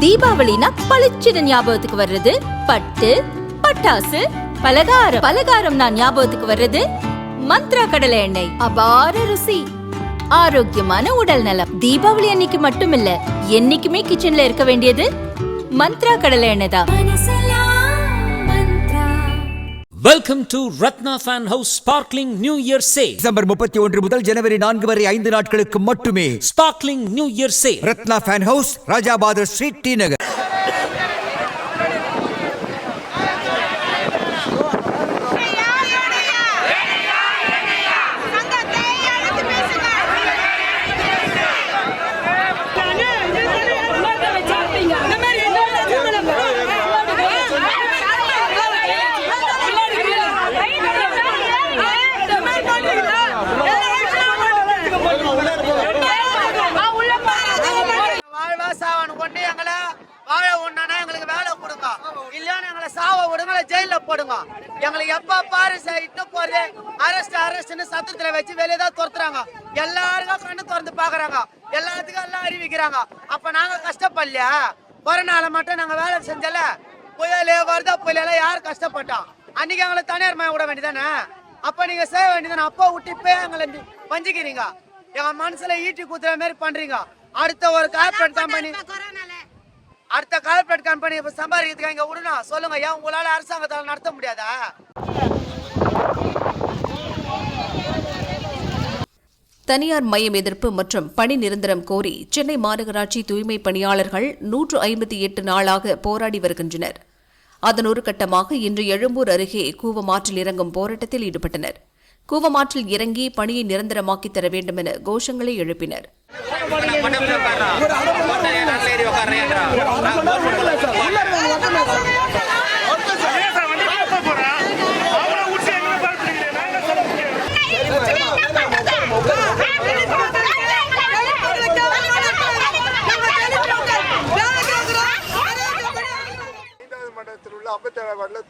தீபாவளினா பளிச்சிட ஞாபகத்துக்கு வர்றது பட்டு, பட்டாசு, பலகாரம். பலகாரம்னா ஞாபகத்துக்கு வர்றது மந்த்ரா கடலை எண்ணெய். அபார ருசி, ஆரோக்கியமான உடல் நலம். தீபாவளி அன்னைக்கு மட்டும் இல்ல, என்னைக்குமே கிச்சன்ல இருக்க வேண்டியது மந்த்ரா கடலை எண்ணெய் தான். Welcome to Ratna Fan House Sparkling New Year Sale. December 31 முதல் ஜனவரி 4 வரை 5 நாட்களுக்கு மட்டுமே. Sparkling New Year Sale. Ratna fan house, Rajabathar street, T Nagar. போடுங்க. எங்களுக்கு எப்ப பாரு இட்டு போறது அரெஸ்ட்னு சத்தத்துல வச்சு வெளியே தான் துரத்துறாங்க. எல்லாருக்கும் கண்ணு திறந்து பாக்குறாங்க, எல்லாத்துக்கும் எல்லாம் அறிவிக்கிறாங்க. அப்ப நாங்க கஷ்டப்படலையா? கொரோனால மட்டும் நாங்க வேலை செஞ்சல, புயலே வருதா புயல யார் கஷ்டப்பட்டோம்? அன்னைக்கு எங்களை தனியார் மயம் விட வேண்டியதானே? அப்ப நீங்க செய்ய வேண்டியதானே? அப்பா விட்டு இப்ப எங்களை பஞ்சிக்கிறீங்க, எங்க மனசுல ஈட்டி குத்துற மாதிரி பண்றீங்க. அடுத்த ஒரு கார்பரேட் கம்பெனி இப்ப சம்பாதிக்கிறதுக்கு இங்க விடணும் சொல்லுங்க. ஏன் உங்களால அரசாங்கத்தால் நடத்த முடியாதா? தனியார் மயம் எதிர்ப்பு மற்றும் பணி நிரந்தரம் கோரி சென்னை மாநகராட்சி தூய்மை பணியாளர்கள் 158 நாளாக போராடி வருகின்றனர். அதன் ஒரு கட்டமாக இன்று எழும்பூர் அருகே கூவமாற்றில் இறங்கும் போராட்டத்தில் ஈடுபட்டனர். கூவமாற்றில் இறங்கி பணியை நிரந்தரமாக்கி தர வேண்டும் என கோஷங்களை எழுப்பினர்.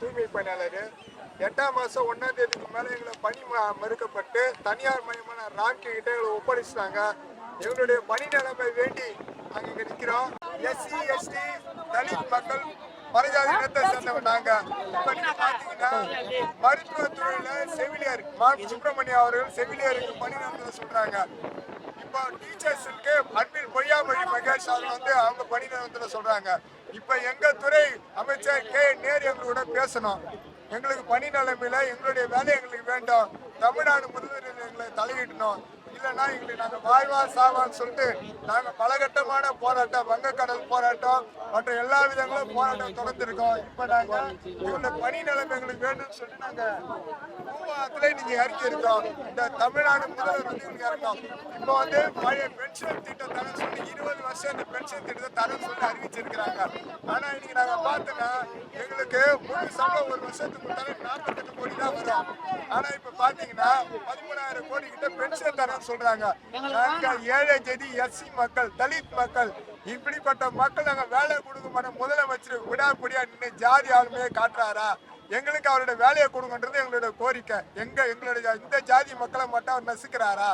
தூய்மை பணியாளர் 8ஆம் மாசம் 1ஆம் தேதிக்கு மேல எங்களை பணி மறுக்கப்பட்டு தனியார் மயமான ராக்கி கிட்ட எங்களை ஒப்படைச்சிட்டாங்க. எங்களுடைய பணி நிலைமை வேண்டி நாங்க இங்க நிக்கிறோம். எஸ்சி எஸ்டி தலித் மக்கள் பரஜாதி இனத்தை சேர்ந்தவங்க நாங்க. இப்ப நீங்க பாத்தீங்கன்னா மருத்துவத்துறையில செவிலியர் சுப்பிரமணியம் அவர்கள் செவிலியருக்கு பணி நிரந்தர சொல்றாங்க. இப்போ டீச்சர்ஸுக்கு அன்பில் பொய்யாமொழி மகேஷ் அவர் அவங்க பணி நிரந்தர சொல்றாங்க. இப்ப எங்க துறை அமைச்சர் கே நேரு எங்களோட பேசணும். எங்களுக்கு பணி நிலைமையில எங்களுடைய வேலை எங்களுக்கு வேண்டும். தமிழ்நாடு முதல்வர் எங்களை தலையிடணும். இல்லைன்னா எங்களுக்கு நாங்கள் வாழ்வா சாவான்னு சொல்லிட்டு நாங்கள் பலகட்டமான போராட்டம், வங்கக்கடல் போராட்டம் மற்ற எல்லா விதங்களும் போராட்டம் தொடர்ந்துருக்கோம். இப்போ நாங்கள் எங்களுடைய பணி நிலைமை எங்களுக்கு வேண்டும்னு சொல்லிட்டு நாங்கள் மூவாத்துல நீங்க இறக்கி இருக்கோம். இந்த தமிழ்நாடு முதல்வர் எங்களுக்கு இறக்கும். இப்போ பழைய பென்ஷன் திட்டம் தரேன்னு சொல்லி 20 வருஷம் இந்த பென்ஷன் திட்டத்தை தரேன்னு சொல்லி அறிவிச்சிருக்கிறாங்க. ஆனா இன்னைக்கு நாங்க பார்த்தோன்னா எங்களுக்கு முழு சம்பளம் ஒரு வருஷத்துக்கு 48 கோடி தான் வரும். ஆனா இப்ப பாத்தீங்கன்னா 13,000 கோடி கிட்ட பென்ஷன் தரேன்னு சொல்றாங்க. நாங்க ஏழை ஜெதி எஸ்சி மக்கள் தலித் மக்கள் இப்படிப்பட்ட மக்கள் நாங்க வேலை கொடுக்க மாட்டோம். முதலமைச்சர் விடாப்படியா நின்று ஜாதி ஆளுமையை காட்டுறாரா? எங்களுக்கு அவருடைய வேலையை கொடுங்கன்றது எங்களுடைய கோரிக்கை. எங்களுடைய இந்த ஜாதி மக்களை மட்டும் அவர் நசுக்கிறாரா?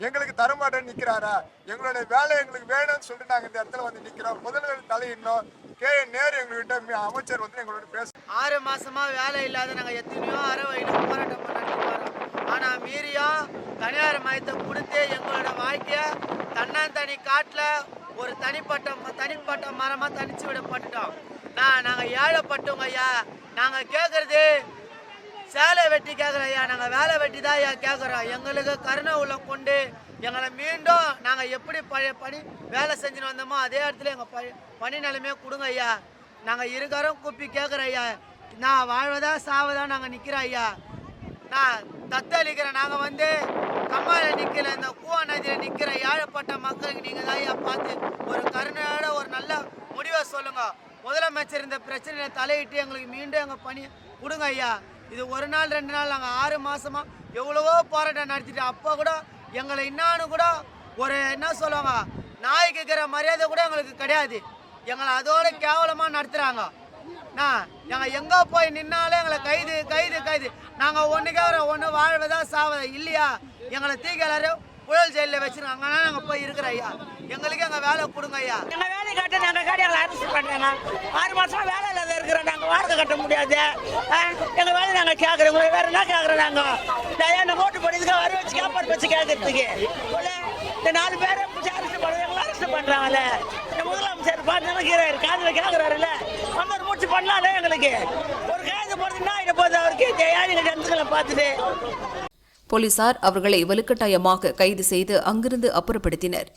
எங்களுக்கு தரமாட்டேன்னு நிக்கிறாரா? எங்களுடைய வேலை எங்களுக்கு வேணும்னு சொல்லிட்டு நாங்க இந்த இடத்துல நிக்கிறோம். முதல்வர் தலையிடணும். கே நேரு எங்கள்கிட்ட அமைச்சர் எங்களோட பேச 6 மாசமா வேலை இல்லாத நாங்க எத்தனையோ அறவழியில போராட்டம் பண்ணிட்டு வரோம். ஆனா மீறியும் தனியார் மயத்தை கொடுத்து எங்களோட வாழ்க்கைய தன்னந்தனி காட்டுல ஒரு தனிப்பட்ட மரமா தனிச்சு விடப்பட்டுட்டோம். நாங்க ஏழைப்பட்டோங்க ஐயா. நாங்க கேக்குறது சேலை வெட்டி கேட்குறோம் ஐயா. நாங்க வேலை வெட்டி தான் ஐயா கேட்குறோம். எங்களுக்கு கருணை உள்ள கொண்டு எங்களை மீண்டும் நாங்க எப்படி பணி வேலை செஞ்சுன்னு வந்தோமோ அதே இடத்துல எங்க பணி நிலைமையை கொடுங்க ஐயா. நாங்க இருக்காரும் கூப்பி கேட்குறோம் ஐயா. நான் வாழ்வதா சாவதா நாங்க நிக்கிறோம் ஐயா. நான் தத்தளிக்கிறேன். நாங்க கம்மால நிக்கல, இந்த கூவா நதியில நிக்கிற ஏழைப்பட்ட மக்களுக்கு நீங்க தான் ஐயா பார்த்து ஒரு கருணையோட ஒரு நல்ல முடிவை சொல்லுங்க. முதலமைச்சர் இந்த பிரச்சனையில தலையிட்டு எங்களுக்கு மீண்டும் எங்க பணி கொடுங்க ஐயா. இது ஒரு நாள் 2 நாள் நாங்க 6 மாசமா எவ்வளவோ போராட்டம் நடத்திட்டு அப்போ கூட எங்களை இன்னான்னு கூட ஒரு என்ன சொல்லுவாங்க, நாய்க்கு இருக்கிற மரியாதை கூட எங்களுக்கு கிடையாது. எங்களை அதோட கேவலமா நடத்துறாங்க. நாங்க எங்க போய் நின்னாலும் எங்களை கைது கைது கைது. நாங்க ஒண்ணு வாழ்வதா சாவதா இல்லையா? எங்களை தூக்கி எல்லாரும் புழல் ஜெயில வச்சிருக்காங்க. நாங்க போய் இருக்கிறோம் ஐயா. எங்களுக்கு எங்க வேலை கொடுங்க ஐயா. எங்க வேலை கட்ட நாங்க காட்டி எங்களை அரெஸ்ட் பண்றாங்க. 6 மாசமா வேலை இல்லாத இருக்கிறோம். நாங்க வாடகை கட்ட முடியாது. எங்க வேலை நாங்க கேட்கறோம். வேற என்ன கேட்கறோம் நாங்க? என்ன ஓட்டு போடுறதுக்கு வர வச்சு கேப்பாடு வச்சு கேட்கறதுக்கு இந்த 4 பேரை அரெஸ்ட் பண்ண எங்களை அரெஸ்ட் பண்றாங்கல்ல. இந்த முதலமைச்சர் பார்த்து காதுல கேட்கறாருல்ல, வந்து மூச்சு பண்ணலாம்ல. எங்களுக்கு ஒரு கைது போடுறதுன்னா இதை போது அவருக்கு ஏழைங்க ஜனங்களை பார்த்துட்டு போலீசார் அவர்களை வலுக்கட்டாயமாக கைது செய்து அங்கிருந்து அப்புறப்படுத்தினர்.